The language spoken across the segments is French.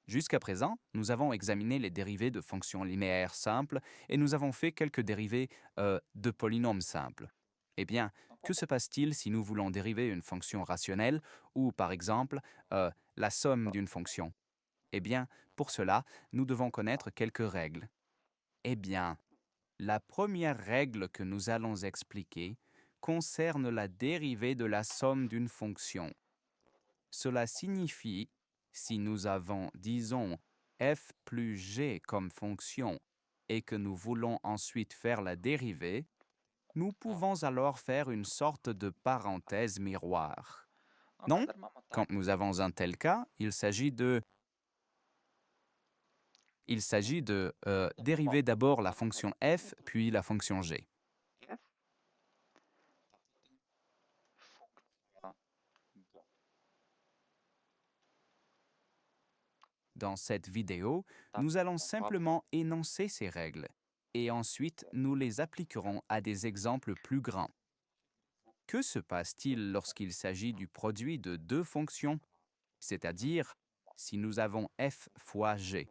Jusqu'à présent, nous avons examiné les dérivées de fonctions linéaires simples et nous avons fait quelques dérivées de polynômes simples. Eh bien, que se passe-t-il si nous voulons dériver une fonction rationnelle ou, par exemple, la somme d'une fonction? Eh bien, pour cela, nous devons connaître quelques règles. Eh bien, la première règle que nous allons expliquer concerne la dérivée de la somme d'une fonction. Cela signifie, si nous avons, disons, f plus g comme fonction et que nous voulons ensuite faire la dérivée, nous pouvons alors faire une sorte de parenthèse miroir. Non? Quand nous avons un tel cas, il s'agit de dériver d'abord la fonction f, puis la fonction g. Dans cette vidéo, nous allons simplement énoncer ces règles et ensuite nous les appliquerons à des exemples plus grands. Que se passe-t-il lorsqu'il s'agit du produit de deux fonctions, c'est-à-dire si nous avons f fois g?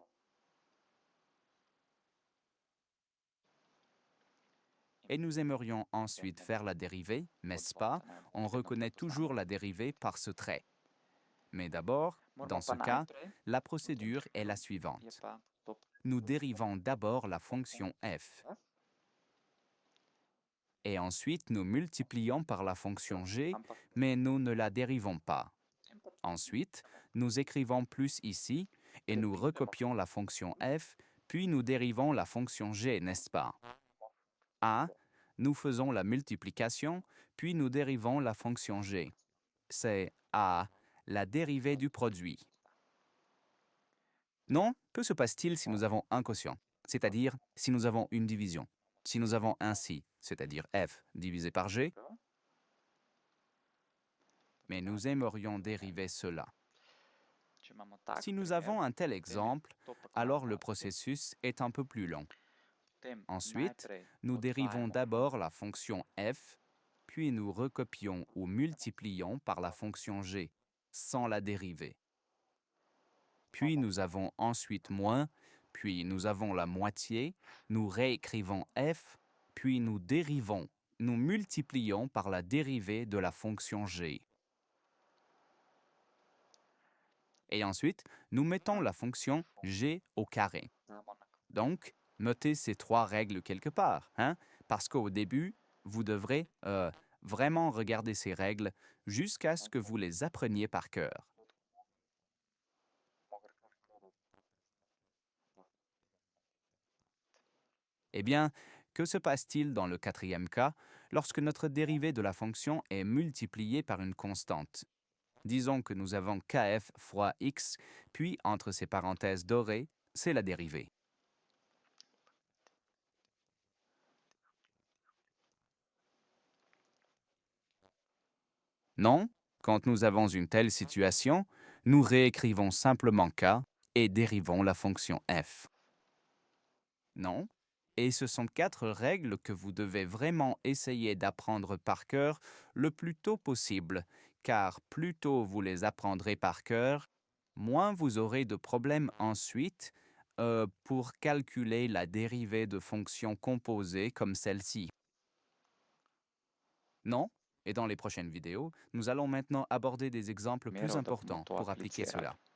Et nous aimerions ensuite faire la dérivée, n'est-ce pas? On reconnaît toujours la dérivée par ce trait. Mais d'abord, dans ce cas, la procédure est la suivante. Nous dérivons d'abord la fonction f, et ensuite nous multiplions par la fonction g, mais nous ne la dérivons pas. Ensuite, nous écrivons plus ici, et nous recopions la fonction f, puis nous dérivons la fonction g, n'est-ce pas? A, nous faisons la multiplication, puis nous dérivons la fonction g. C'est A, la dérivée du produit. Non, que se passe-t-il si nous avons un quotient, c'est-à-dire si nous avons une division? Si nous avons ainsi, c'est-à-dire f divisé par g, mais nous aimerions dériver cela. Si nous avons un tel exemple, alors le processus est un peu plus long. Ensuite, nous dérivons d'abord la fonction f, puis nous recopions ou multiplions par la fonction g, sans la dériver. Puis nous avons ensuite moins, puis nous avons la moitié, nous réécrivons f, puis nous dérivons, nous multiplions par la dérivée de la fonction g. Et ensuite, nous mettons la fonction g au carré. Donc, notez ces trois règles quelque part, parce qu'au début, vous devrez vraiment regarder ces règles jusqu'à ce que vous les appreniez par cœur. Eh bien, que se passe-t-il dans le quatrième cas lorsque notre dérivée de la fonction est multipliée par une constante? Disons que nous avons kf fois x, puis entre ces parenthèses dorées, c'est la dérivée. Non, quand nous avons une telle situation, nous réécrivons simplement k et dérivons la fonction f. Non, et ce sont 4 règles que vous devez vraiment essayer d'apprendre par cœur le plus tôt possible, car plus tôt vous les apprendrez par cœur, moins vous aurez de problèmes ensuite pour calculer la dérivée de fonctions composées comme celle-ci. Non? Et dans les prochaines vidéos, nous allons maintenant aborder des exemples plus Metodo importants molto pour appliquer applicerat. cela.